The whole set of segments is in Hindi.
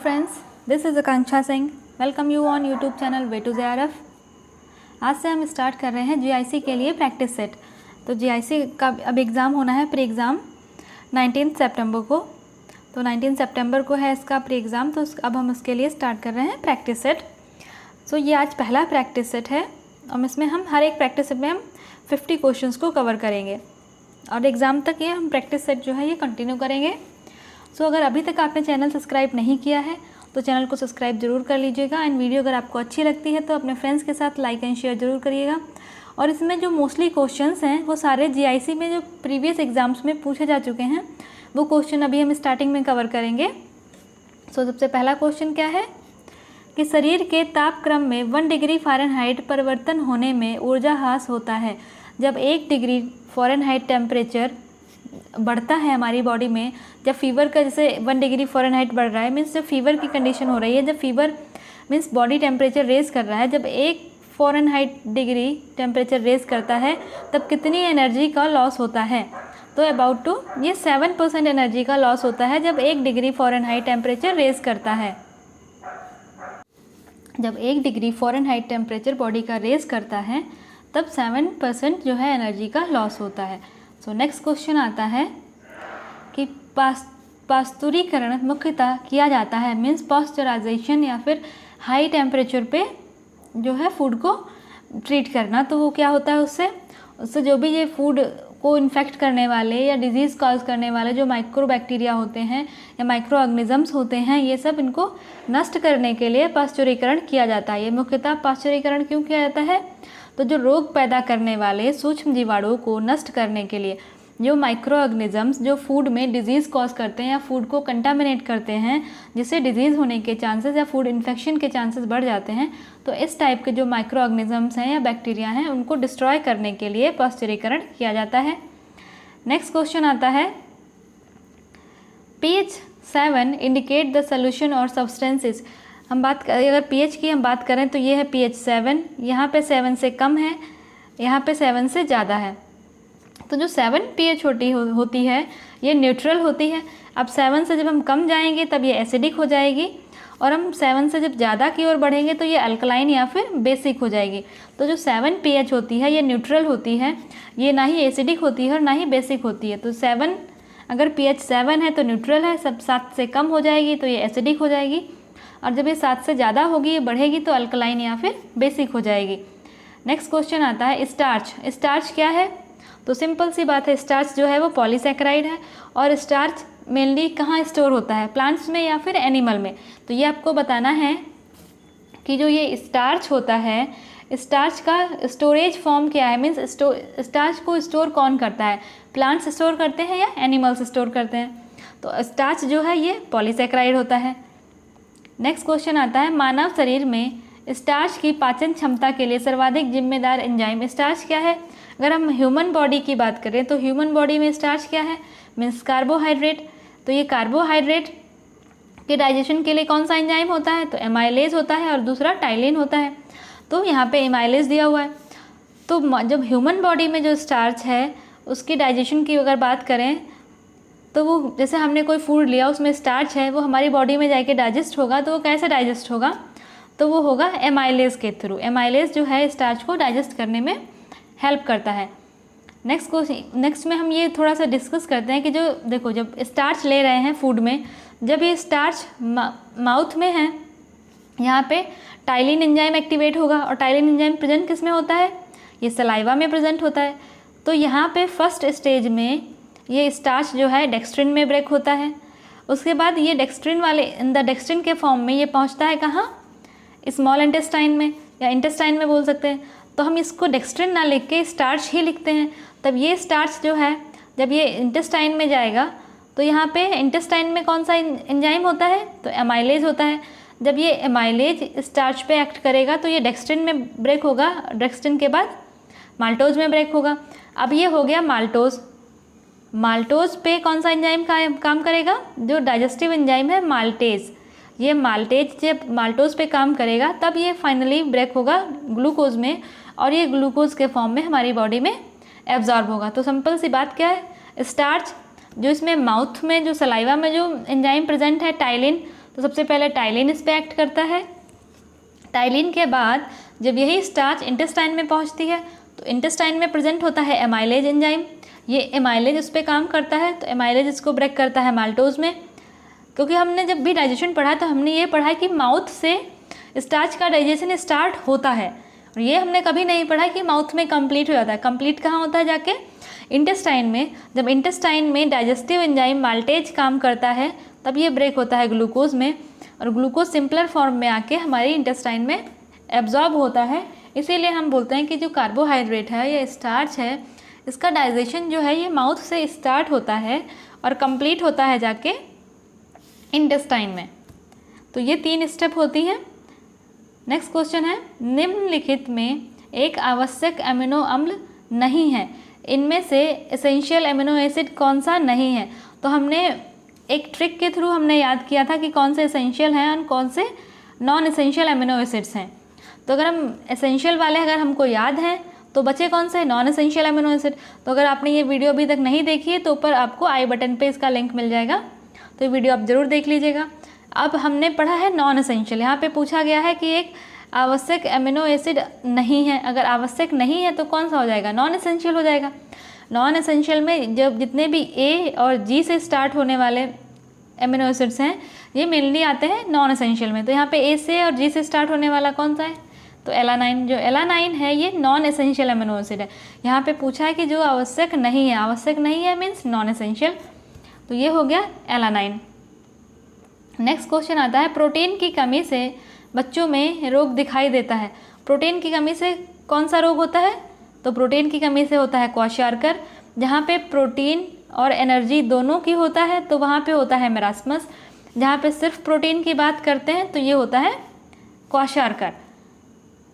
Friends, this is Akanksha Singh. Welcome you on YouTube channel way to JRF। आज से हम स्टार्ट कर रहे हैं GIC के लिए प्रैक्टिस सेट। तो GIC का अब एग्ज़ाम होना है, प्री एग्ज़ाम 19 सितंबर को। तो 19 सितंबर को है इसका प्री एग्ज़ाम। तो अब हम उसके लिए स्टार्ट कर रहे हैं प्रैक्टिस सेट। सो ये आज पहला प्रैक्टिस सेट है और इसमें हम हर एक प्रैक्टिस सेट में हम 50 क्वेश्चंस को कवर करेंगे और एग्ज़ाम तक ये हम प्रैक्टिस सेट जो है ये कंटिन्यू करेंगे। सो अगर अभी तक आपने चैनल सब्सक्राइब नहीं किया है तो चैनल को सब्सक्राइब जरूर कर लीजिएगा। एंड वीडियो अगर आपको अच्छी लगती है तो अपने फ्रेंड्स के साथ लाइक एंड शेयर जरूर करिएगा। और इसमें जो मोस्टली क्वेश्चंस हैं वो सारे GIC में जो प्रीवियस एग्जाम्स में पूछे जा चुके हैं वो क्वेश्चन अभी हम स्टार्टिंग में कवर करेंगे। सो सबसे पहला क्वेश्चन क्या है कि शरीर के तापक्रम में 1 डिग्री फ़ारेनहाइट परिवर्तन होने में ऊर्जा ह्रास होता है जब 1 डिग्री फ़ारेनहाइट टेम्परेचर बढ़ता है हमारी बॉडी में। जब फीवर का जैसे 1 डिग्री फ़ारेनहाइट बढ़ रहा है मीन्स जब फीवर की कंडीशन हो रही है, जब fever means body temperature raise कर रहा है, जब 1 फ़ारेनहाइट डिग्री टेम्परेचर रेज़ करता है तब कितनी एनर्जी का लॉस होता है। तो अबाउट टू ये 7% एनर्जी का लॉस होता है जब 1 डिग्री फ़ारेनहाइट टेम्परेचर रेज़ करता है। जब 1 डिग्री फ़ारेनहाइट टेम्परेचर बॉडी का रेज़ करता है तब 7% जो है एनर्जी का लॉस होता है। सो नेक्स्ट क्वेश्चन आता है कि पास्तुरीकरण मुख्यतः किया जाता है मीन्स पास्चराइजेशन या फिर हाई टेम्परेचर पे जो है फूड को ट्रीट करना। तो वो क्या होता है, उससे जो भी ये फूड को इन्फेक्ट करने वाले या डिजीज़ कॉज करने वाले जो माइक्रो बैक्टीरिया होते हैं या माइक्रो ऑर्गेनिजम्स होते हैं ये सब इनको नष्ट करने के लिए पास्चुरीकरण किया जाता है। ये मुख्यतः पास्चुरीकरण क्यों किया जाता है, तो जो रोग पैदा करने वाले सूक्ष्म जीवाणुओं को नष्ट करने के लिए, जो माइक्रो ऑर्गेनिजम्स जो फूड में डिजीज़ कॉज करते हैं या फूड को कंटामिनेट करते हैं जिससे डिजीज़ होने के चांसेस या फूड इन्फेक्शन के चांसेस बढ़ जाते हैं, तो इस टाइप के जो माइक्रो ऑर्गेनिजम्स हैं या बैक्टीरिया हैं उनको डिस्ट्रॉय करने के लिए पास्चुरीकरण किया जाता है। नेक्स्ट क्वेश्चन आता है pH 7 इंडिकेट द सोल्यूशन और सब्सटेंसेस। हम बात करें अगर pH की हम बात करें तो ये है pH 7, यहाँ पे 7 से कम है, यहाँ पे 7 से ज़्यादा है। तो जो 7 pH होती है ये न्यूट्रल होती है। अब 7 से जब हम कम जाएंगे तब ये एसिडिक हो जाएगी और हम 7 से जब ज़्यादा की ओर बढ़ेंगे तो ये अल्कलाइन या फिर बेसिक हो जाएगी। तो जो 7 pH होती है ये न्यूट्रल होती है, ये ना ही एसिडिक होती है और ना ही बेसिक होती है। तो 7 अगर pH 7 है तो न्यूट्रल है, सब 7 से कम हो जाएगी तो ये एसिडिक हो जाएगी और जब ये 7 से ज़्यादा होगी ये बढ़ेगी तो अल्कलाइन या फिर बेसिक हो जाएगी। नेक्स्ट क्वेश्चन आता है स्टार्च। स्टार्च क्या है, तो सिंपल सी बात है, स्टार्च जो है वो पॉलीसैकेराइड है और स्टार्च मेनली कहाँ स्टोर होता है, प्लांट्स में या फिर एनिमल में। तो ये आपको बताना है कि जो ये स्टार्च होता है, स्टार्च का स्टोरेज फॉर्म क्या है, मीन्स स्टार्च को स्टोर कौन करता है, प्लांट्स स्टोर करते हैं या एनिमल्स स्टोर करते हैं। तो स्टार्च जो है ये पॉलीसैकेराइड होता है। नेक्स्ट क्वेश्चन आता है मानव शरीर में स्टार्च की पाचन क्षमता के लिए सर्वाधिक जिम्मेदार एंजाइम। स्टार्च क्या है, अगर हम ह्यूमन बॉडी की बात करें तो ह्यूमन बॉडी में स्टार्च क्या है, मीन्स कार्बोहाइड्रेट। तो ये कार्बोहाइड्रेट के डाइजेशन के लिए कौन सा एंजाइम होता है, तो एमाइलेज होता है और दूसरा टाइलिन होता है। तो यहाँ पे एमाइलेज दिया हुआ है। तो जब ह्यूमन बॉडी में जो स्टार्च है उसकी डाइजेशन की अगर बात करें तो वो जैसे हमने कोई फूड लिया उसमें स्टार्च है, वो हमारी बॉडी में जाके डाइजेस्ट होगा। तो वो कैसे डाइजेस्ट होगा, तो वो होगा एमाइलेज के थ्रू। एमाइलेज जो है स्टार्च को डाइजेस्ट करने में हेल्प करता है। नेक्स्ट में हम ये थोड़ा सा डिस्कस करते हैं कि जो देखो जब स्टार्च ले रहे हैं फूड में, जब ये स्टार्च माउथ में है यहाँ पे टाइलिन एंजाइम एक्टिवेट होगा और टाइलिन एंजाइम प्रेजेंट किस में होता है, ये सलाइवा में प्रेजेंट होता है। तो यहाँ पे फर्स्ट स्टेज में ये स्टार्च जो है डेक्स्ट्रिन में ब्रेक होता है। उसके बाद ये डेक्स्ट्रिन वाले डेक्स्ट्रिन के फॉर्म में ये पहुँचता है कहाँ, स्मॉल इंटेस्टाइन में या इंटेस्टाइन में बोल सकते हैं। तो हम इसको डेक्स्ट्रिन ना लिख के स्टार्च ही लिखते हैं। तब ये स्टार्च जो है जब ये इंटेस्टाइन में जाएगा तो यहाँ पे इंटेस्टाइन में कौन सा एंजाइम होता है, तो एमाइलेज होता है। जब ये एमाइलेज स्टार्च पे एक्ट करेगा तो ये डेक्स्ट्रिन में ब्रेक होगा, डेक्स्ट्रिन के बाद माल्टोज में ब्रेक होगा। अब ये हो गया माल्टोज। माल्टोज पे कौन सा एंजाइम काम करेगा, जो डाइजेस्टिव एंजाइम है माल्टेज। ये माल्टेज जब माल्टोज पे काम करेगा तब ये फाइनली ब्रेक होगा ग्लूकोज में और ये ग्लूकोज के फॉर्म में हमारी बॉडी में एब्जॉर्ब होगा। तो सिंपल सी बात क्या है, स्टार्च जो इसमें माउथ में जो सलाइवा में जो एंजाइम प्रेजेंट है टाइलिन, तो सबसे पहले टाइलिन इस पर एक्ट करता है। टाइलिन के बाद जब यही स्टार्च इंटेस्टाइन में पहुंचती है तो इंटेस्टाइन में प्रेजेंट होता है एमाइलेज एंजाइम। ये एमाइलेज उस पर काम करता है, तो एमाइलेज इसको ब्रेक करता है माल्टोज में। क्योंकि हमने जब भी डाइजेशन पढ़ा तो हमने ये पढ़ा कि माउथ से स्टार्च का डाइजेशन स्टार्ट होता है, और ये हमने कभी नहीं पढ़ा कि माउथ में कंप्लीट हो जाता है। कंप्लीट कहाँ होता है? जाके इंटेस्टाइन में। जब इंटेस्टाइन में डाइजेस्टिव एंजाइम माल्टेज काम करता है तब ये ब्रेक होता है ग्लूकोज में, और ग्लूकोज सिंपलर फॉर्म में आके हमारी इंटेस्टाइन में एब्जॉर्ब होता है। इसीलिए हम बोलते हैं कि जो कार्बोहाइड्रेट है या स्टार्च है, इसका डाइजेशन जो है ये माउथ से स्टार्ट होता है और कंप्लीट होता है जाके इंटेस्टाइन में। तो ये 3 स्टेप होती हैं। नेक्स्ट क्वेश्चन है, निम्नलिखित में एक आवश्यक अमीनो अम्ल नहीं है, इनमें से एसेंशियल अमीनो एसिड कौन सा नहीं है? तो हमने एक ट्रिक के थ्रू हमने याद किया था कि कौन से एसेंशियल हैं और कौन से नॉन एसेंशियल अमीनो एसिड्स हैं। तो अगर हम एसेंशियल वाले अगर हमको याद हैं तो बचे कौन से? Non essential amino acid. तो अगर आपने ये वीडियो अभी तक नहीं देखी है तो ऊपर आपको आई बटन पे इसका लिंक मिल जाएगा, तो ये वीडियो आप ज़रूर देख लीजिएगा। अब हमने पढ़ा है नॉन एसेंशियल। यहाँ पे पूछा गया है कि एक आवश्यक अमीनो एसिड नहीं है। अगर आवश्यक नहीं है तो कौन सा हो जाएगा? नॉन एसेंशियल हो जाएगा। नॉन एसेंशियल में जब जितने भी ए और जी से स्टार्ट होने वाले अमीनो एसिड्स हैं ये मेनली आते हैं नॉन एसेंशियल में। तो यहाँ पे ए से और जी से स्टार्ट होने वाला कौन सा है? तो एलानाइन। जो एलानाइन है ये नॉन एसेंशियल अमीनो एसिड है। यहाँ पे पूछा है कि जो आवश्यक नहीं है, आवश्यक नहीं है मीन्स नॉन एसेंशियल, तो ये हो गया एलानाइन। नेक्स्ट क्वेश्चन आता है, प्रोटीन की कमी से बच्चों में रोग दिखाई देता है। प्रोटीन की कमी से कौन सा रोग होता है? तो प्रोटीन की कमी से होता है क्वाशार्कर। जहाँ पे प्रोटीन और एनर्जी दोनों की होता है तो वहाँ पे होता है मेरास्मस। जहाँ पे सिर्फ प्रोटीन की बात करते हैं तो ये होता है क्वाशार्कर।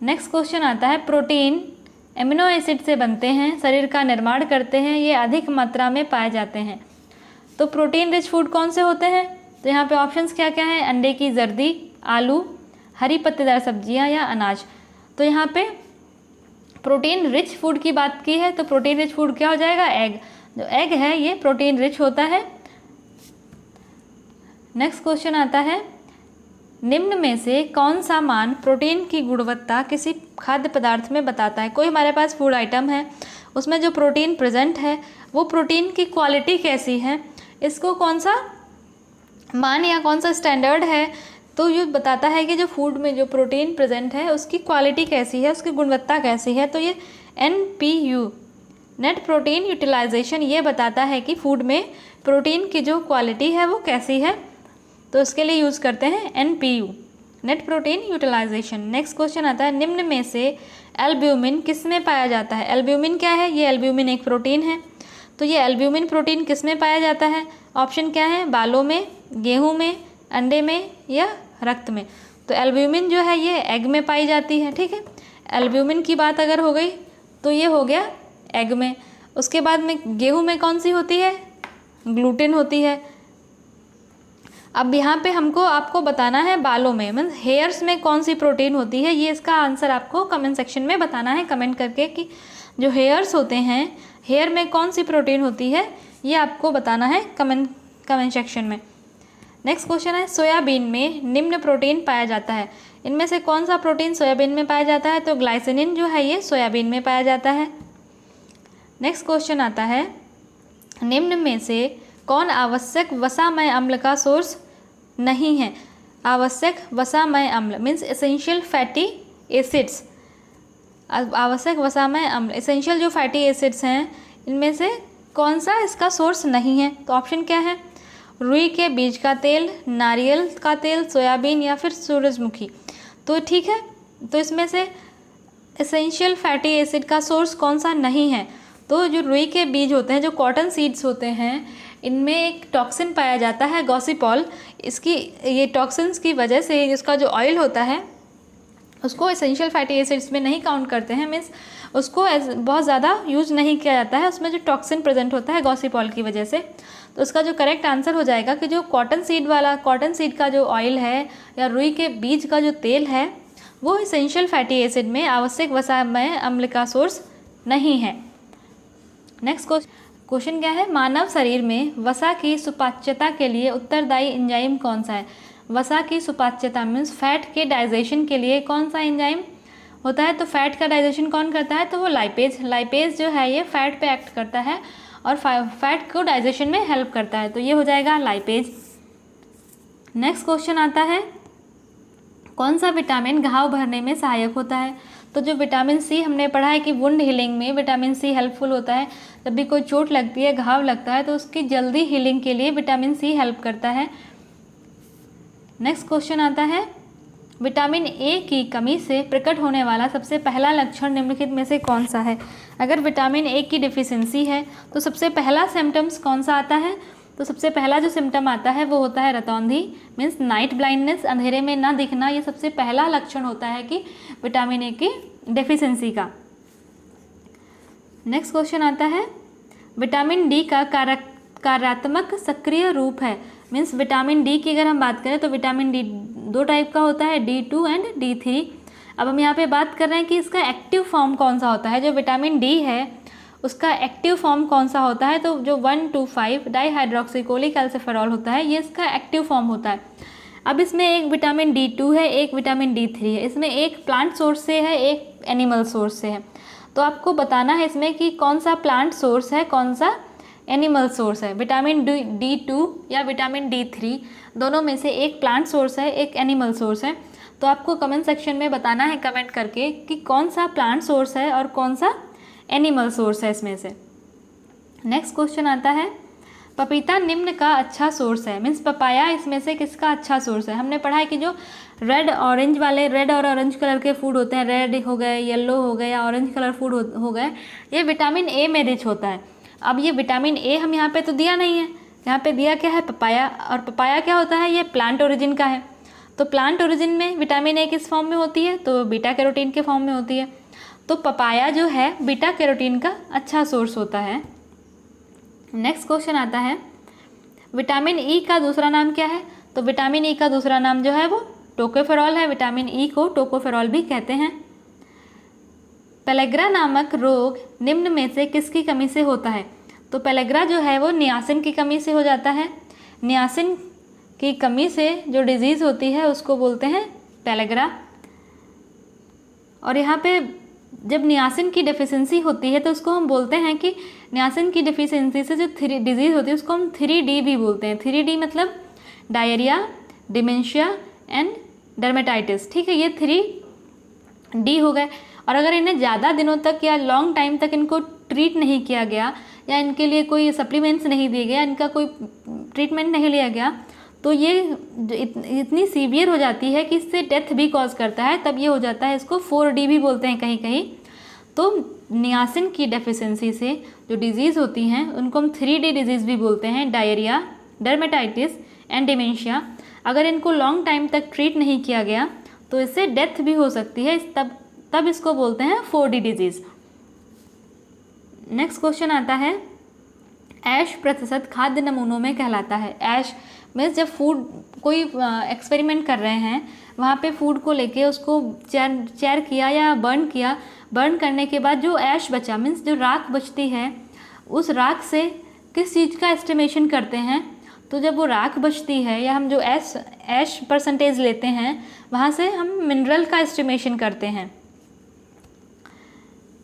नेक्स्ट क्वेश्चन आता है, प्रोटीन एमिनो एसिड से बनते हैं, शरीर का निर्माण करते हैं, ये अधिक मात्रा में पाए जाते हैं। तो प्रोटीन रिच फूड कौन से होते हैं? तो यहाँ पे ऑप्शंस क्या क्या हैं? अंडे की जर्दी, आलू, हरी पत्तेदार सब्जियाँ या अनाज। तो यहाँ पे प्रोटीन रिच फूड की बात की है तो प्रोटीन रिच फूड क्या हो जाएगा? एग। जो एग है ये प्रोटीन रिच होता है। नेक्स्ट क्वेश्चन आता है, निम्न में से कौन सा मान प्रोटीन की गुणवत्ता किसी खाद्य पदार्थ में बताता है? कोई हमारे पास फूड आइटम है, उसमें जो प्रोटीन प्रेजेंट है वो प्रोटीन की क्वालिटी कैसी है, इसको कौन सा मान या कौन सा स्टैंडर्ड है? तो ये बताता है कि जो फूड में जो प्रोटीन प्रेजेंट है उसकी क्वालिटी कैसी है, उसकी गुणवत्ता कैसी है। तो ये NPU, नेट प्रोटीन यूटिलाइजेशन, ये बताता है कि फूड में प्रोटीन की जो क्वालिटी है वो कैसी है। तो इसके लिए यूज़ करते हैं NPU, net protein utilization. Next question आता है, निम्न में से एल्ब्यूमिन किस में पाया जाता है? एल्ब्यूमिन क्या है? ये एल्ब्यूमिन एक प्रोटीन है। तो ये एल्ब्यूमिन प्रोटीन किस में पाया जाता है? ऑप्शन क्या है? बालों में, गेहूं में, अंडे में या रक्त में। तो एल्ब्यूमिन जो है ये एग में पाई जाती है। ठीक है, एल्ब्यूमिन की बात अगर हो गई तो ये हो गया एग में। उसके बाद में गेहूं में कौन सी होती है? ग्लूटेन होती है। अब यहाँ पे हमको आपको बताना है बालों में, मीन्स हेयर्स में कौन सी प्रोटीन होती है। ये इसका आंसर आपको कमेंट सेक्शन में बताना है, कमेंट करके कि जो हेयर्स होते हैं हेयर में कौन सी प्रोटीन होती है, ये आपको बताना है कमेंट सेक्शन में। नेक्स्ट क्वेश्चन है, सोयाबीन में निम्न प्रोटीन पाया जाता है, इनमें से कौन सा प्रोटीन सोयाबीन में पाया जाता है? तो ग्लाइसिनिन जो है ये सोयाबीन में पाया जाता है। नेक्स्ट क्वेश्चन आता है, निम्न में से कौन आवश्यक वसामय अम्ल का सोर्स नहीं है? आवश्यक वसामय अम्ल मीन्स एसेंशियल फैटी एसिड्स। आवश्यक वसामय अम्ल, एसेंशियल जो फैटी एसिड्स हैं इनमें से कौन सा इसका सोर्स नहीं है? तो ऑप्शन क्या है? रुई के बीज का तेल, नारियल का तेल, सोयाबीन या फिर सूरजमुखी। तो ठीक है, तो इसमें से एसेंशियल फैटी एसिड का सोर्स कौन सा नहीं है? तो जो रुई के बीज होते हैं, जो कॉटन सीड्स होते हैं, इनमें एक टॉक्सिन पाया जाता है गॉसिपॉल। इसकी ये टॉक्सिन्स की वजह से इसका जो ऑयल होता है उसको एसेंशियल फैटी एसिड्स में नहीं काउंट करते हैं, मीन्स उसको बहुत ज़्यादा यूज़ नहीं किया जाता है, उसमें जो टॉक्सिन प्रेजेंट होता है गॉसिपॉल की वजह से। तो उसका जो करेक्ट आंसर हो जाएगा कि जो कॉटन सीड का जो ऑयल है या रुई के बीज का जो तेल है वो एसेंशियल फैटी एसिड में आवश्यक वसामय अम्ल का सोर्स नहीं है। नेक्स्ट क्वेश्चन क्या है, मानव शरीर में वसा की सुपाच्यता के लिए उत्तरदायी एंजाइम कौन सा है? वसा की सुपाच्यता मीन्स फैट के डाइजेशन के लिए कौन सा एंजाइम होता है? तो फैट का डाइजेशन कौन करता है? तो वो लाइपेज। लाइपेज जो है ये फैट पे एक्ट करता है और फैट को डाइजेशन में हेल्प करता है, तो ये हो जाएगा लाइपेज। नेक्स्ट क्वेश्चन आता है, कौन सा विटामिन घाव भरने में सहायक होता है? तो जो विटामिन सी हमने पढ़ा है कि वुंड हीलिंग में विटामिन सी हेल्पफुल होता है। जब भी कोई चोट लगती है, घाव लगता है, तो उसकी जल्दी हीलिंग के लिए विटामिन सी हेल्प करता है। नेक्स्ट क्वेश्चन आता है, विटामिन ए की कमी से प्रकट होने वाला सबसे पहला लक्षण निम्नलिखित में से कौन सा है? अगर विटामिन ए की डिफिशिएंसी है तो सबसे पहला सिम्टम्स कौन सा आता है? तो सबसे पहला जो सिम्टम आता है वो होता है रतौंधी मीन्स नाइट ब्लाइंडनेस, अंधेरे में ना दिखना। ये सबसे पहला लक्षण होता है कि विटामिन ए की डेफिशिएंसी का। नेक्स्ट क्वेश्चन आता है, विटामिन डी का कार्यात्मक सक्रिय रूप है। मीन्स विटामिन डी की अगर हम बात करें तो विटामिन डी 2 टाइप का होता है, D2 एंड D3। अब हम यहाँ पे बात कर रहे हैं कि इसका एक्टिव फॉर्म कौन सा होता है। जो विटामिन डी है उसका एक्टिव फॉर्म कौन सा होता है? तो जो 1,2,5 डाईहाइड्रोक्सीकोलिक एल्सिफेरॉल होता है, ये इसका एक्टिव फॉर्म होता है। अब इसमें एक विटामिन D2 है, एक विटामिन D3 है। इसमें एक प्लांट सोर्स से है, एक एनिमल सोर्स से है। तो आपको बताना है इसमें कि कौन सा प्लांट सोर्स है, कौन सा एनिमल सोर्स है। विटामिन D2 या विटामिन D3 दोनों में से एक प्लांट सोर्स है, एक एनिमल सोर्स है। तो आपको कमेंट सेक्शन में बताना है कमेंट करके कि कौन सा प्लांट सोर्स है और कौन सा एनिमल सोर्स है इसमें से। नेक्स्ट क्वेश्चन आता है, पपीता निम्न का अच्छा सोर्स है। मीन्स पपाया इसमें से किसका अच्छा सोर्स है? हमने पढ़ा है कि जो रेड और ऑरेंज कलर के फूड होते हैं, रेड हो गए, येलो हो गए या ऑरेंज कलर फूड हो गए, ये विटामिन ए में रिच होता है। अब ये विटामिन ए हम यहाँ पे तो दिया नहीं है, यहाँ पे दिया क्या है? पपाया। और पपाया क्या होता है? ये प्लांट ओरिजिन का है। तो प्लांट ओरिजिन में विटामिन ए किस फॉर्म में होती है? तो बीटा कैरोटीन के फॉर्म में होती है। तो पपाया जो है बीटा कैरोटीन का अच्छा सोर्स होता है। नेक्स्ट क्वेश्चन आता है, विटामिन ई का दूसरा नाम क्या है? तो विटामिन ई का दूसरा नाम जो है वो टोकोफेरॉल है। विटामिन ई को टोकोफेरॉल भी कहते हैं। पेलेग्रा नामक रोग निम्न में से किसकी कमी से होता है? तो पेलेग्रा जो है वो नियासिन की कमी से हो जाता है। नियासिन की कमी से जो डिजीज़ होती है उसको बोलते हैं पेलेग्रा। और यहाँ पे जब नियासिन की डेफिशिएंसी होती है तो उसको हम बोलते हैं कि नियासिन की डेफिशिएंसी से जो डिजीज़ होती है उसको हम 3D भी बोलते हैं। 3D मतलब डायरिया, डिमेंशिया एंड डर्मेटाइटिस। ठीक है, ये 3D हो गए। और अगर इन्हें ज़्यादा दिनों तक या लॉन्ग टाइम तक इनको ट्रीट नहीं किया गया या इनके लिए कोई सप्लीमेंट्स नहीं दिए गए, इनका कोई ट्रीटमेंट नहीं लिया गया, तो ये इतनी सीवियर हो जाती है कि इससे डेथ भी कॉज करता है। तब ये हो जाता है, इसको 4D भी बोलते हैं कहीं कहीं। तो नियासिन की डेफिशिएंसी से जो डिजीज़ होती हैं उनको हम 3D डिजीज़ भी बोलते हैं, डायरिया, डर्मेटाइटिस एंड डिमेंशिया। अगर इनको लॉन्ग टाइम तक ट्रीट नहीं किया गया तो इससे डेथ भी हो सकती है, तब इसको बोलते हैं 4D डिजीज़। नेक्स्ट क्वेश्चन आता है, ऐश प्रतिशत खाद्य नमूनों में कहलाता है। ऐश मीन्स जब फूड कोई एक्सपेरिमेंट कर रहे हैं, वहाँ पे फूड को लेके उसको चेयर किया या बर्न किया, बर्न करने के बाद जो ऐश बचा मीन्स जो राख बचती है, उस राख से किस चीज़ का एस्टिमेशन करते हैं? तो जब वो राख बचती है या हम जो ऐश परसेंटेज लेते हैं, वहाँ से हम मिनरल का एस्टिमेशन करते हैं।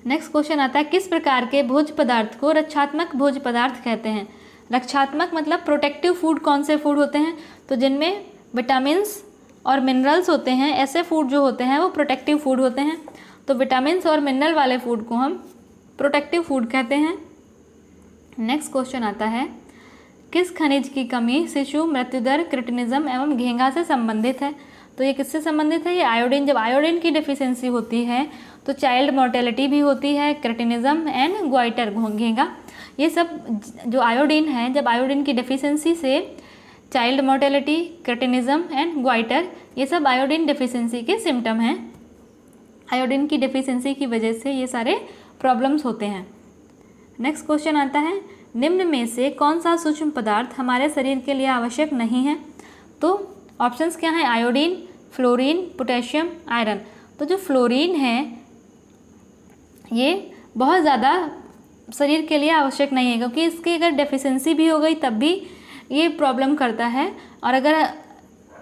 नेक्स्ट क्वेश्चन आता है, किस प्रकार के भोज्य पदार्थ को रक्षात्मक भोज्य पदार्थ कहते हैं? रक्षात्मक मतलब प्रोटेक्टिव फूड कौन से फूड होते हैं? तो जिनमें विटामिन्स और मिनरल्स होते हैं, ऐसे फूड जो होते हैं वो प्रोटेक्टिव फूड होते हैं। तो विटामिन्स और मिनरल वाले फूड को हम प्रोटेक्टिव फूड कहते हैं। नेक्स्ट क्वेश्चन आता है, किस खनिज की कमी शिशु मृत्यु दर, क्रिटिनिज्म एवं घेंघा से संबंधित है? तो ये किससे संबंधित है? ये आयोडीन। जब आयोडीन की डेफिशिएंसी होती है तो चाइल्ड मोर्टेलिटी भी होती है, क्रिटिनिज्म एंड ग्वाइटर, घेंघा। ये सब जो आयोडीन है, जब आयोडीन की डेफिशिएंसी से child mortality, cretinism and goitre, ये सब आयोडीन डेफिशिएंसी के सिम्टम हैं। आयोडीन की डेफिशिएंसी की वजह से ये सारे प्रॉब्लम्स होते हैं। नेक्स्ट क्वेश्चन आता है, निम्न में से कौन सा सूक्ष्म पदार्थ हमारे शरीर के लिए आवश्यक नहीं है? तो ऑप्शंस क्या हैं? Iodine, fluorine, potassium, iron. तो जो फ्लोरीन है ये बहुत ज़्यादा शरीर के लिए आवश्यक नहीं है, क्योंकि इसकी अगर डेफिशिएंसी भी हो गई तब भी ये प्रॉब्लम करता है। और अगर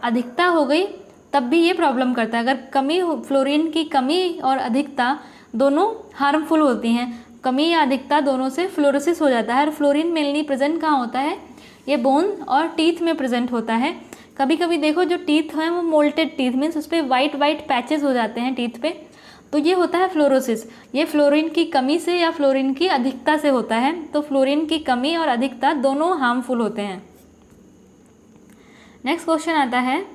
अधिकता हो गई तब भी ये प्रॉब्लम करता है। अगर फ्लोरीन की कमी और अधिकता दोनों हार्मफुल होती हैं, कमी या अधिकता दोनों से फ्लोरोसिस हो जाता है। और फ्लोरीन मेनली प्रेजेंट कहाँ होता है, ये बोन और टीथ में प्रेजेंट होता है। कभी कभी देखो जो टीथ हैं वो मोल्टेड टीथ मीन्स उस पर वाइट पैचेस हो जाते हैं टीथ पे, तो ये होता है फ्लोरोसिस। ये फ्लोरीन की कमी से या फ्लोरीन की अधिकता से होता है। तो फ्लोरीन की कमी और अधिकता दोनों हार्मफुल होते हैं। नेक्स्ट क्वेश्चन आता है,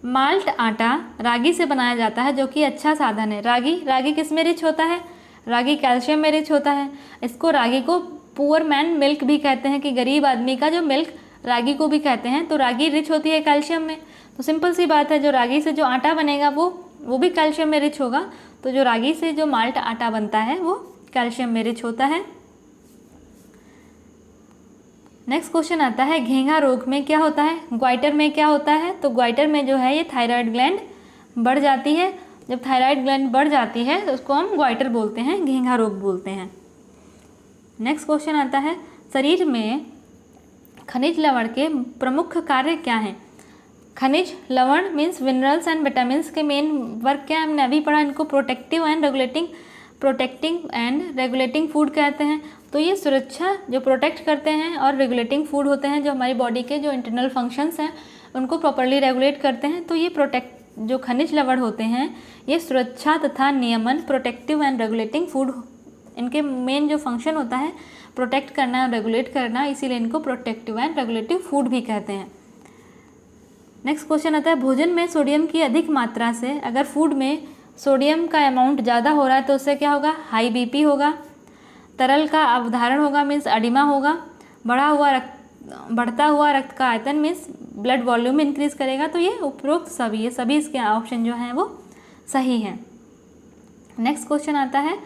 माल्ट आटा रागी से बनाया जाता है जो कि अच्छा साधन है। रागी किस में रिच होता है, रागी कैल्शियम में रिच होता है। इसको रागी को पुअर मैन मिल्क भी कहते हैं कि गरीब आदमी का जो मिल्क, रागी को भी कहते हैं। तो रागी रिच होती है कैल्शियम में, तो सिंपल सी बात है जो रागी से जो आटा बनेगा वो भी कैल्शियम में रिच होगा। तो जो रागी से जो माल्ट आटा बनता है वो कैल्शियम में रिच होता है। नेक्स्ट क्वेश्चन आता है, घेंघा रोग में क्या होता है, ग्वाइटर में क्या होता है। तो ग्वाइटर में जो है ये थायराइड ग्लैंड बढ़ जाती है। जब थायराइड ग्लैंड बढ़ जाती है तो उसको हम ग्वाइटर बोलते हैं, घेंघा रोग बोलते हैं। नेक्स्ट क्वेश्चन आता है, शरीर में खनिज लवण के प्रमुख कार्य क्या हैं। खनिज लवण मीन्स मिनरल्स एंड विटामिन्स के मेन वर्क क्या है, हमने अभी पढ़ा। इनको प्रोटेक्टिंग एंड रेगुलेटिंग फूड कहते हैं। तो ये सुरक्षा जो प्रोटेक्ट करते हैं और रेगुलेटिंग फूड होते हैं, जो हमारी बॉडी के जो इंटरनल फंक्शंस हैं उनको प्रॉपर्ली रेगुलेट करते हैं। तो ये जो खनिज लवण होते हैं ये सुरक्षा तथा नियमन, प्रोटेक्टिव एंड रेगुलेटिंग फूड, इनके मेन जो फंक्शन होता है प्रोटेक्ट करना, रेगुलेट करना, इसीलिए इनको प्रोटेक्टिव एंड रेगुलेटिव फूड भी कहते हैं। नेक्स्ट क्वेश्चन आता है, भोजन में सोडियम की अधिक मात्रा से, अगर फूड में सोडियम का अमाउंट ज़्यादा हो रहा है तो उससे क्या होगा, हाई बीपी होगा, तरल का अवधारण होगा मीन्स एडिमा होगा, बढ़ता हुआ रक्त का आयतन मीन्स ब्लड वॉल्यूम इंक्रीज करेगा। तो ये उपरोक्त सभी इसके ऑप्शन जो हैं वो सही हैं। नेक्स्ट क्वेश्चन आता है,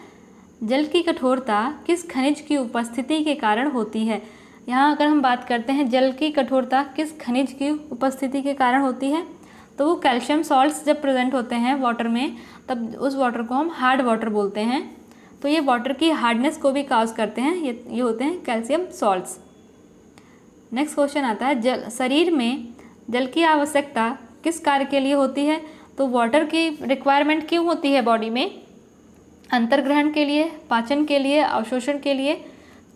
जल की कठोरता किस खनिज की उपस्थिति के कारण होती है। यहाँ अगर हम बात करते हैं जल की कठोरता किस खनिज की उपस्थिति के कारण होती है, तो वो कैल्शियम सॉल्ट्स जब प्रेजेंट होते हैं वाटर में तब उस वाटर को हम हार्ड वाटर बोलते हैं। तो ये वाटर की हार्डनेस को भी काज करते हैं, ये होते हैं कैल्शियम सॉल्ट्स। नेक्स्ट क्वेश्चन आता है, शरीर में जल की आवश्यकता किस कार्य के लिए होती है। तो वाटर की रिक्वायरमेंट क्यों होती है बॉडी में, अंतर्ग्रहण के लिए, पाचन के लिए, अवशोषण के लिए,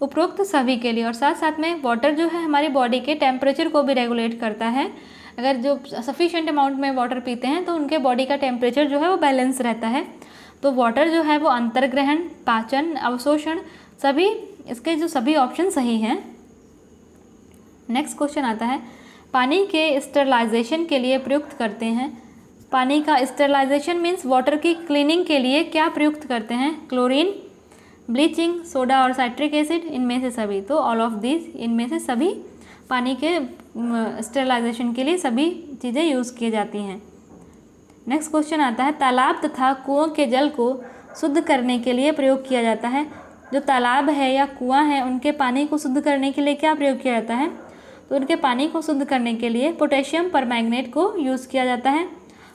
उपरोक्त सभी के लिए। और साथ साथ में वाटर जो है हमारी बॉडी के टेम्परेचर को भी रेगुलेट करता है। अगर जो सफिशिएंट अमाउंट में वाटर पीते हैं तो उनके बॉडी का टेम्परेचर जो है वो बैलेंस रहता है। तो वाटर जो है वो अंतर्ग्रहण, पाचन, अवशोषण, सभी इसके जो सभी ऑप्शन सही हैं। नेक्स्ट क्वेश्चन आता है, पानी के स्टरलाइजेशन के लिए प्रयुक्त करते हैं। पानी का स्टरलाइजेशन मीन्स वाटर की क्लीनिंग के लिए क्या प्रयुक्त करते हैं, क्लोरीन, ब्लीचिंग, सोडा और साइट्रिक एसिड, इनमें से सभी। तो ऑल ऑफ दीज, इनमें से सभी पानी के स्टरलाइजेशन के लिए सभी चीज़ें यूज़ की जाती हैं। नेक्स्ट क्वेश्चन आता है, तालाब तथा कुओं के जल को शुद्ध करने के लिए प्रयोग किया जाता है। जो तालाब है या कुआं है उनके पानी को शुद्ध करने के लिए क्या प्रयोग किया जाता है, तो उनके पानी को शुद्ध करने के लिए पोटेशियम परमैंगनेट को यूज़ किया जाता है।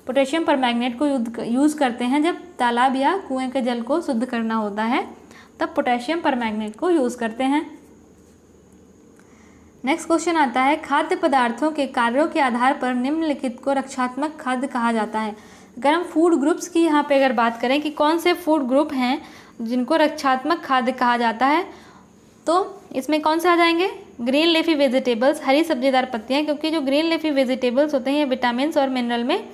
पोटेशियम परमैंगनेट को यूज़ करते हैं जब तालाब या कुएं के जल को शुद्ध करना होता है, तब पोटेशियम परमैंगनेट को यूज़ करते हैं। नेक्स्ट क्वेश्चन आता है, खाद्य पदार्थों के कार्यों के आधार पर निम्नलिखित को रक्षात्मक खाद्य कहा जाता है। अगर हम फूड ग्रुप्स की यहाँ पे अगर बात करें कि कौन से फूड ग्रुप हैं जिनको रक्षात्मक खाद्य कहा जाता है, तो इसमें कौन से आ जाएंगे, ग्रीन लीफी वेजिटेबल्स, हरी सब्जीदार पत्तियाँ, क्योंकि जो ग्रीन लीफी वेजिटेबल्स होते हैं ये विटामिन और मिनरल में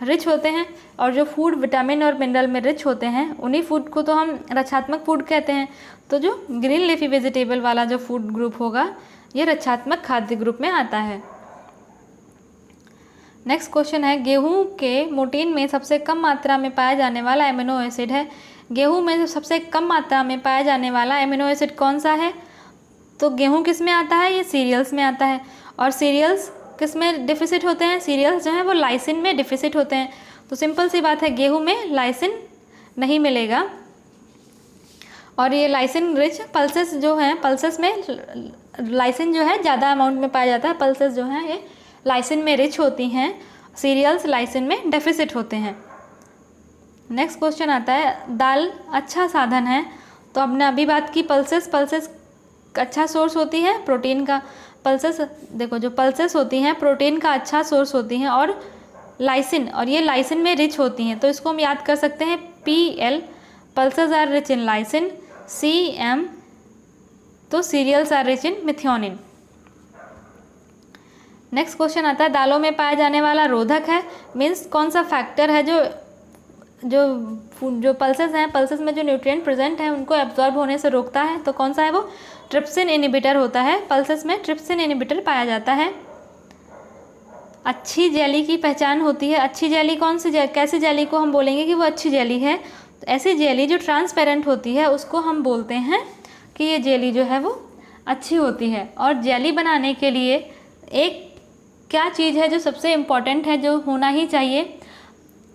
रिच होते हैं। और जो फूड विटामिन और मिनरल में रिच होते हैं उन्हीं फूड को तो हम रक्षात्मक फूड कहते हैं। तो जो ग्रीन लीफी वेजिटेबल वाला जो फूड ग्रुप होगा ये रक्षात्मक खाद्य ग्रुप में आता है। नेक्स्ट क्वेश्चन है, गेहूं के मोटीन में सबसे कम मात्रा में पाया जाने वाला एमिनो एसिड है। गेहूं में सबसे कम मात्रा में पाया जाने वाला एमिनो एसिड कौन सा है, तो गेहूं किस में आता है, ये सीरियल्स में आता है। और सीरियल्स किस में डिफिसिट होते हैं, सीरियल्स जो हैं वो लाइसिन में डिफिसिट होते हैं। तो सिंपल सी बात है, गेहूं में लाइसिन नहीं मिलेगा। और ये लाइसिन रिच पल्सेस जो हैं, पल्सेस में लाइसिन जो है ज़्यादा अमाउंट में पाया जाता है। पल्सेस जो हैं ये लाइसिन में रिच होती हैं, सीरियल्स लाइसिन में डेफिसिट होते हैं। नेक्स्ट क्वेश्चन आता है, दाल अच्छा साधन है। तो हमने अभी बात की पल्सेस अच्छा सोर्स होती है प्रोटीन का। पल्सेस, देखो जो पल्सेस होती हैं प्रोटीन का अच्छा सोर्स होती हैं और लाइसिन, और ये लाइसिन में रिच होती हैं, तो इसको हम याद कर सकते हैं PL, pulses are rich in lysine. CM, तो cereals are rich in methionine. Next question आता है दालों में पाया जाने वाला रोधक है, मीन्स कौन सा फैक्टर है जो पल्सेस हैं, पल्सेस में जो न्यूट्रिएंट प्रेजेंट हैं उनको एब्जॉर्ब होने से रोकता है, तो कौन सा है वो? ट्रिप्सिन इनहिबिटर होता है, पल्सेस में ट्रिप्सिन इनहिबिटर पाया जाता है। अच्छी जेली की पहचान होती है, अच्छी जेली कौन सी कैसी जेली को हम बोलेंगे कि वो अच्छी जेली है? तो ऐसी जेली जो ट्रांसपेरेंट होती है उसको हम बोलते हैं कि ये जेली जो है वो अच्छी होती है। और जेली बनाने के लिए एक क्या चीज़ है जो सबसे इम्पॉर्टेंट है, जो होना ही चाहिए,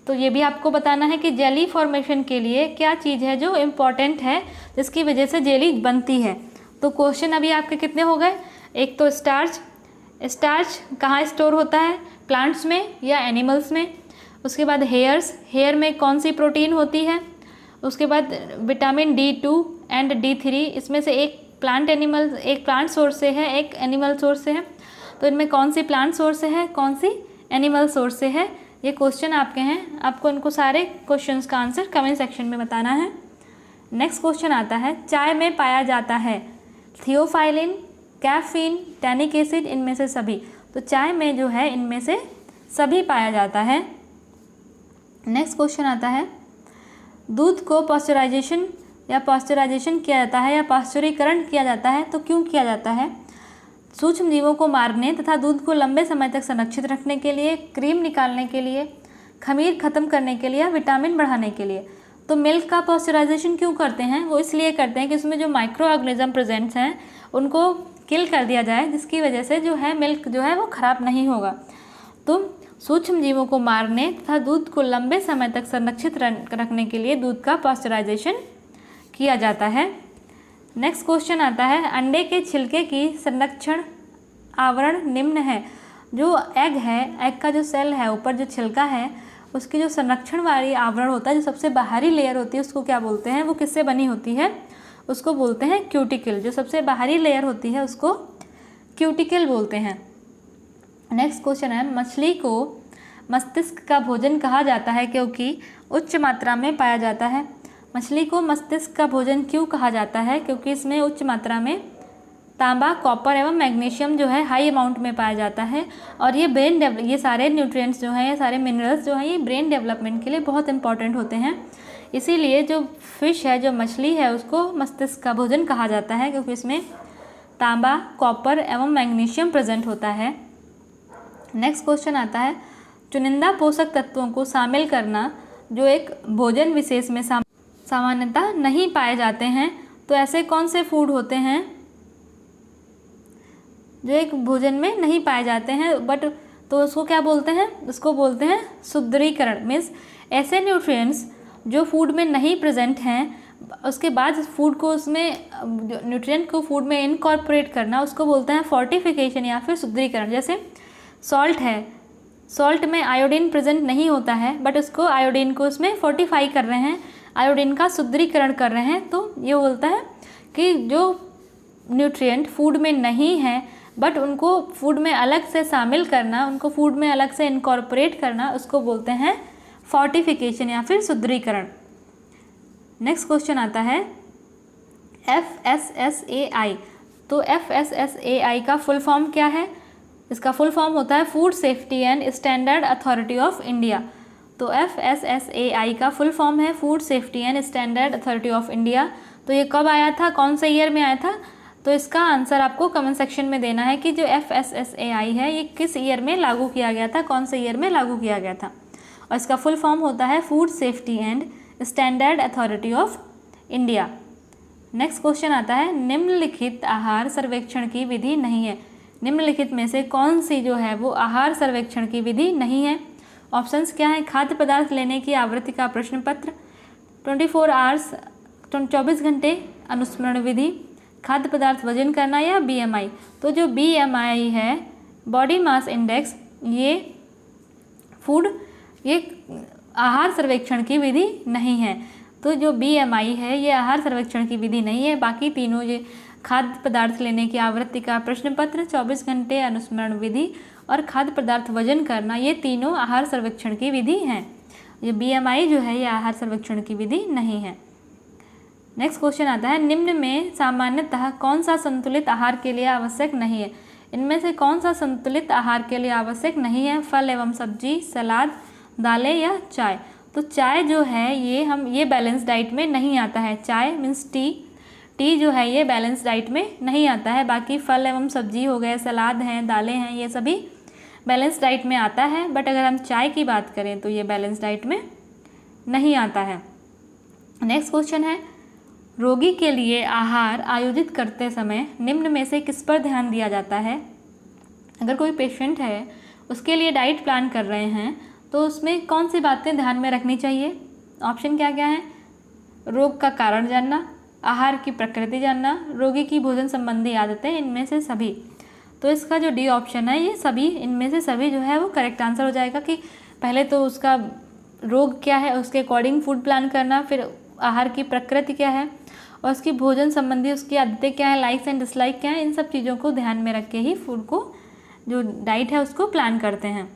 तो ये भी आपको बताना है कि जेली फॉर्मेशन के लिए क्या चीज़ है जो इम्पॉर्टेंट है जिसकी वजह से जेली बनती है। तो क्वेश्चन अभी आपके कितने हो गए? एक तो स्टार्च, स्टार्च कहाँ स्टोर होता है, प्लांट्स में या एनिमल्स में? उसके बाद हेयर्स, हेयर में कौन सी प्रोटीन होती है? उसके बाद विटामिन D2 एंड D3, इसमें से एक प्लांट सोर्स से है, एक एनिमल सोर्स से है, तो इनमें कौन सी प्लांट सोर्स से है, कौन सी एनिमल सोर्स से है? ये क्वेश्चन आपके हैं, आपको इनको सारे क्वेश्चंस का आंसर कमेंट सेक्शन में बताना है। नेक्स्ट क्वेश्चन आता है चाय में पाया जाता है थियोफाइलिन, कैफीन, टैनिक एसिड, इनमें से सभी। तो चाय में जो है इनमें से सभी पाया जाता है। नेक्स्ट क्वेश्चन आता है दूध को पास्चराइजेशन किया जाता है या पास्चुरीकरण किया जाता है, तो क्यों किया जाता है? सूक्ष्म जीवों को मारने तथा दूध को लंबे समय तक संरक्षित रखने के लिए, क्रीम निकालने के लिए, खमीर खत्म करने के लिए या विटामिन बढ़ाने के लिए। तो मिल्क का पास्चराइजेशन क्यों करते हैं? वो इसलिए करते हैं कि उसमें जो माइक्रो ऑर्गेनिज्म प्रेजेंट्स हैं उनको किल कर दिया जाए, जिसकी वजह से जो है मिल्क जो है वो ख़राब नहीं होगा। तो सूक्ष्म जीवों को मारने तथा दूध को लंबे समय तक संरक्षित रखने के लिए दूध का पास्चराइजेशन किया जाता है। नेक्स्ट क्वेश्चन आता है अंडे के छिलके की संरक्षण आवरण निम्न है। जो एग है, एग का जो सेल है, ऊपर जो छिलका है, उसकी जो संरक्षण वाली आवरण होता है, जो सबसे बाहरी लेयर होती है, उसको क्या बोलते हैं? वो किससे बनी होती है? उसको बोलते हैं क्यूटिकल। जो सबसे बाहरी लेयर होती है उसको क्यूटिकल बोलते हैं। नेक्स्ट क्वेश्चन है मछली को मस्तिष्क का भोजन कहा जाता है क्योंकि उच्च मात्रा में पाया जाता है। मछली को मस्तिष्क का भोजन क्यों कहा जाता है? क्योंकि इसमें उच्च मात्रा में तांबा, कॉपर एवं मैग्नीशियम जो है हाई अमाउंट में पाया जाता है, और ये सारे न्यूट्रिएंट्स जो हैं, ये सारे मिनरल्स जो हैं, ये ब्रेन डेवलपमेंट के लिए बहुत इंपॉर्टेंट होते हैं। इसीलिए जो फिश है, जो मछली है, उसको मस्तिष्क का भोजन कहा जाता है क्योंकि इसमें तांबा, कॉपर एवं मैग्नीशियम प्रेजेंट होता है। नेक्स्ट क्वेश्चन आता है चुनिंदा पोषक तत्वों को शामिल करना जो एक भोजन विशेष में सामान्यतः नहीं पाए जाते हैं। तो ऐसे कौन से फूड होते हैं जो एक भोजन में नहीं पाए जाते हैं बट, तो उसको क्या बोलते हैं? उसको बोलते हैं सुदृढ़ीकरण। मीन्स ऐसे न्यूट्रिएंट्स जो फूड में नहीं प्रेजेंट हैं, उसके बाद फूड को उसमें न्यूट्रिएंट को फूड में इनकॉर्पोरेट करना, उसको बोलते हैं फोर्टिफिकेशन या फिर सुदृढ़ीकरण। जैसे सॉल्ट है, सॉल्ट में आयोडीन प्रेजेंट नहीं होता है बट उसको आयोडीन को उसमें फोर्टिफाई कर रहे हैं, आयोडीन का सुदृढ़ीकरण कर रहे हैं। तो ये बोलता है कि जो न्यूट्रिएंट फूड में नहीं है बट उनको फूड में अलग से शामिल करना, उनको फूड में अलग से इनकॉर्पोरेट करना, उसको बोलते हैं फोर्टिफिकेशन या फिर सुदृढ़ीकरण। नेक्स्ट क्वेश्चन आता है FSSAI। तो FSSAI का फुल फॉर्म क्या है? इसका फुल फॉर्म होता है food safety and standard authority of India. तो FSSAI का फुल फॉर्म है food safety and standard authority of India. तो ये कब आया था, कौन से ईयर में आया था? तो इसका आंसर आपको कमेंट सेक्शन में देना है कि जो FSSAI है ये किस ईयर में लागू किया गया था, कौन से ईयर में लागू किया गया था। और इसका फुल फॉर्म होता है food safety and standard authority of India. Next question आता है निम्नलिखित आहार सर्वेक्षण की विधि नहीं है। निम्नलिखित में से कौन सी जो है वो आहार सर्वेक्षण की विधि नहीं है? ऑप्शंस क्या है? खाद्य पदार्थ लेने की आवृत्ति का प्रश्न पत्र, 24 आवर्स 24 घंटे अनुस्मरण विधि, खाद्य पदार्थ वजन करना या BMI। तो जो BMI है, बॉडी मास इंडेक्स, ये आहार सर्वेक्षण की विधि नहीं है। तो जो BMI है ये आहार सर्वेक्षण की विधि नहीं है। बाकी तीनों ये खाद्य पदार्थ लेने की आवृत्ति का प्रश्न पत्र, 24 घंटे अनुस्मरण विधि और खाद्य पदार्थ वजन करना, ये तीनों आहार सर्वेक्षण की विधि हैं। ये BMI जो है ये आहार सर्वेक्षण की विधि नहीं है। नेक्स्ट क्वेश्चन आता है, निम्न में सामान्यतः कौन सा संतुलित आहार के लिए आवश्यक नहीं है? इनमें से कौन सा संतुलित आहार के लिए आवश्यक नहीं है? फल एवं सब्जी, सलाद, दालें या चाय? तो चाय जो है ये बैलेंस डाइट में नहीं आता है। चाय मीन्स टी जो है ये बैलेंस डाइट में नहीं आता है। बाकी फल एवं सब्जी हो गए, सलाद हैं, दालें हैं, ये सभी बैलेंस डाइट में आता है। बट अगर हम चाय की बात करें तो ये बैलेंस डाइट में नहीं आता है। नेक्स्ट क्वेश्चन है, रोगी के लिए आहार आयोजित करते समय निम्न में से किस पर ध्यान दिया जाता है? अगर कोई पेशेंट है उसके लिए डाइट प्लान कर रहे हैं तो उसमें कौन सी बातें ध्यान में रखनी चाहिए? ऑप्शन क्या क्या है? रोग का कारण जानना, आहार की प्रकृति जानना, रोगी की भोजन संबंधी आदतें, इनमें से सभी। तो इसका जो डी ऑप्शन है ये सभी, इनमें से सभी जो है वो करेक्ट आंसर हो जाएगा कि पहले तो उसका रोग क्या है उसके अकॉर्डिंग फूड प्लान करना, फिर आहार की प्रकृति क्या है और उसकी भोजन संबंधी उसकी आदतें क्या है, लाइक्स एंड डिसलाइक क्या है, इन सब चीज़ों को ध्यान में रख के ही फूड को जो डाइट है उसको प्लान करते हैं।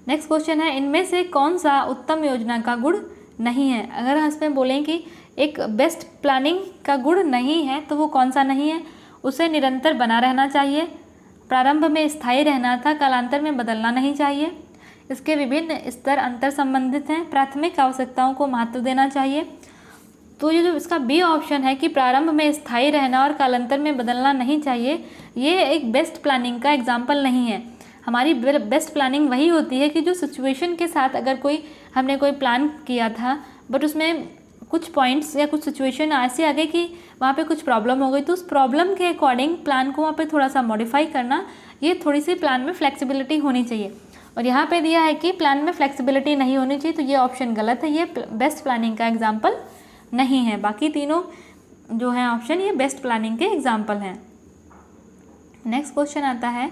नेक्स्ट क्वेश्चन है, इनमें से कौन सा उत्तम योजना का गुण नहीं है? अगर हम इसमें बोलें कि एक बेस्ट प्लानिंग का गुण नहीं है तो वो कौन सा नहीं है? उसे निरंतर बना रहना चाहिए, प्रारंभ में स्थायी रहना था, कालांतर में बदलना नहीं चाहिए, इसके विभिन्न स्तर अंतर संबंधित हैं, प्राथमिक आवश्यकताओं को महत्व देना चाहिए। तो ये जो इसका बी ऑप्शन है कि प्रारंभ में स्थायी रहना और कालांतर में बदलना नहीं चाहिए, ये एक बेस्ट प्लानिंग का एग्जाम्पल नहीं है। हमारी बेस्ट प्लानिंग वही होती है कि जो सिचुएशन के साथ अगर हमने कोई प्लान किया था बट उसमें कुछ पॉइंट्स या कुछ सिचुएशन ऐसे आ गए कि वहाँ पे कुछ प्रॉब्लम हो गई, तो उस प्रॉब्लम के अकॉर्डिंग प्लान को वहाँ पे थोड़ा सा मॉडिफाई करना, ये थोड़ी सी प्लान में फ्लेक्सिबिलिटी होनी चाहिए। और यहाँ पे दिया है कि प्लान में फ्लेक्सिबिलिटी नहीं होनी चाहिए, तो ये ऑप्शन गलत है, ये बेस्ट प्लानिंग का एग्जाम्पल नहीं है। बाकी तीनों जो हैं ऑप्शन ये बेस्ट प्लानिंग के एग्जाम्पल हैं। नेक्स्ट क्वेश्चन आता है,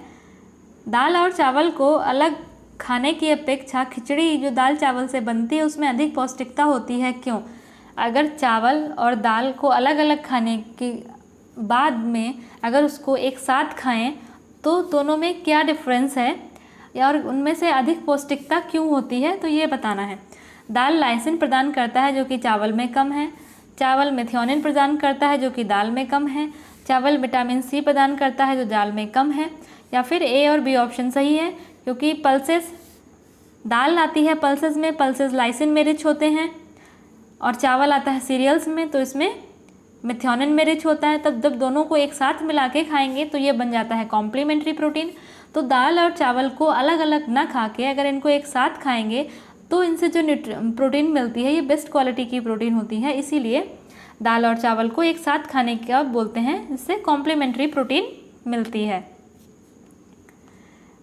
दाल और चावल को अलग खाने की अपेक्षा खिचड़ी जो दाल चावल से बनती है उसमें अधिक पौष्टिकता होती है, क्यों? अगर चावल और दाल को अलग अलग खाने के बाद में अगर उसको एक साथ खाएं तो दोनों में क्या डिफरेंस है और उनमें से अधिक पौष्टिकता क्यों होती है, तो ये बताना है। दाल लाइसिन प्रदान करता है जो कि चावल में कम है, चावल मेथियोनिन प्रदान करता है जो कि दाल में कम है, चावल विटामिन सी प्रदान करता है जो दाल में कम है, या फिर ए और बी ऑप्शन सही है क्योंकि पल्सेस दाल आती है पल्सेस में, पल्सेस लाइसिन में रिच होते हैं और चावल आता है सीरियल्स में, तो इसमें मेथियोनिन में रिच होता है। तब जब दोनों को एक साथ मिला के खाएंगे तो ये बन जाता है कॉम्प्लीमेंट्री प्रोटीन। तो दाल और चावल को अलग अलग ना खा के अगर इनको एक साथ खाएंगे तो इनसे जो प्रोटीन मिलती है ये बेस्ट क्वालिटी की प्रोटीन होती है, इसीलिए दाल और चावल को एक साथ खाने का बोलते हैं, इससे कॉम्प्लीमेंट्री प्रोटीन मिलती है।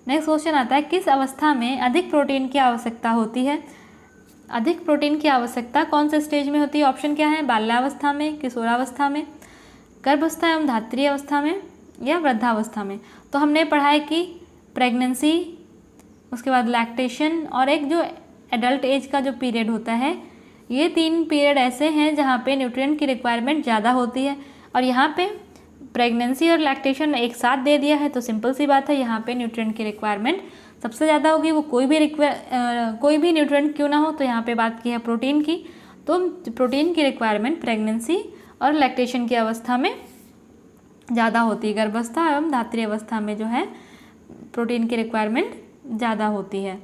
नेक्स्ट क्वेश्चन आता है, किस अवस्था में अधिक प्रोटीन की आवश्यकता होती है? अधिक प्रोटीन की आवश्यकता कौन से स्टेज में होती है? ऑप्शन क्या है? बाल्यावस्था में, किशोरावस्था में, गर्भावस्था एवं धात्री अवस्था में या वृद्धावस्था में। तो हमने पढ़ा है कि प्रेगनेंसी, उसके बाद लैक्टेशन और एक जो एडल्ट एज का जो पीरियड होता है, ये 3 पीरियड ऐसे हैं जहाँ पे न्यूट्रिएंट की रिक्वायरमेंट ज़्यादा होती है। और यहाँ पे प्रेगनेंसी और लैक्टेशन एक साथ दे दिया है तो सिंपल सी बात है, यहाँ पे न्यूट्रिएंट की रिक्वायरमेंट सबसे ज़्यादा होगी। वो कोई भी न्यूट्रिएंट क्यों ना हो, तो यहाँ पे बात की है प्रोटीन की, तो प्रोटीन की रिक्वायरमेंट प्रेगनेंसी और लैक्टेशन की अवस्था में ज़्यादा होती है। गर्भावस्था एवं धात्री अवस्था में जो है प्रोटीन की रिक्वायरमेंट ज़्यादा होती है।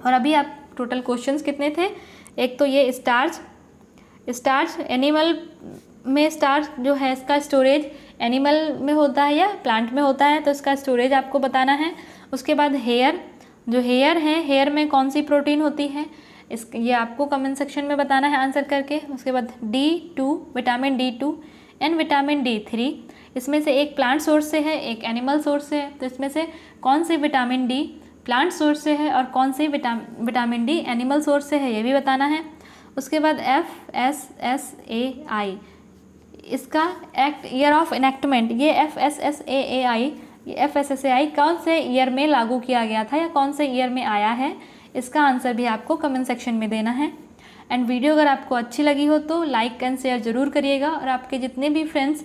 और अभी आप टोटल क्वेश्चंस कितने थे? एक तो ये स्टार्च एनिमल में स्टार्च जो है इसका स्टोरेज एनिमल में होता है या प्लांट में होता है, तो इसका स्टोरेज आपको बताना है। उसके बाद हेयर है, हेयर में कौन सी प्रोटीन होती है ये आपको कमेंट सेक्शन में बताना है आंसर करके। उसके बाद D2 vitamin D2 and vitamin D3, इसमें से एक प्लांट सोर्स से है एक एनिमल सोर्स से है, तो इसमें से कौन सी विटामिन D प्लांट सोर्स से है और कौन सी विटामिन D एनिमल सोर्स से है ये भी बताना है। उसके बाद FSSAI, इसका ईयर ऑफ इनेक्टमेंट, ये FSSAI कौन से ईयर में लागू किया गया था या कौन से ईयर में आया है, इसका आंसर भी आपको कमेंट सेक्शन में देना है। एंड वीडियो अगर आपको अच्छी लगी हो तो लाइक एंड शेयर ज़रूर करिएगा, और आपके जितने भी फ्रेंड्स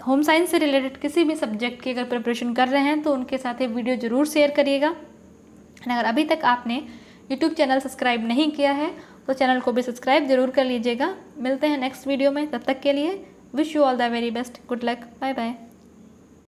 होम साइंस से रिलेटेड किसी भी सब्जेक्ट की अगर प्रिपरेशन कर रहे हैं तो उनके साथ ये वीडियो ज़रूर शेयर करिएगा। एंड अगर अभी तक आपने यूट्यूब चैनल सब्सक्राइब नहीं किया है तो चैनल को भी सब्सक्राइब ज़रूर कर लीजिएगा। मिलते हैं नेक्स्ट वीडियो में, तब तक के लिए wish you all the very best, good luck, bye bye.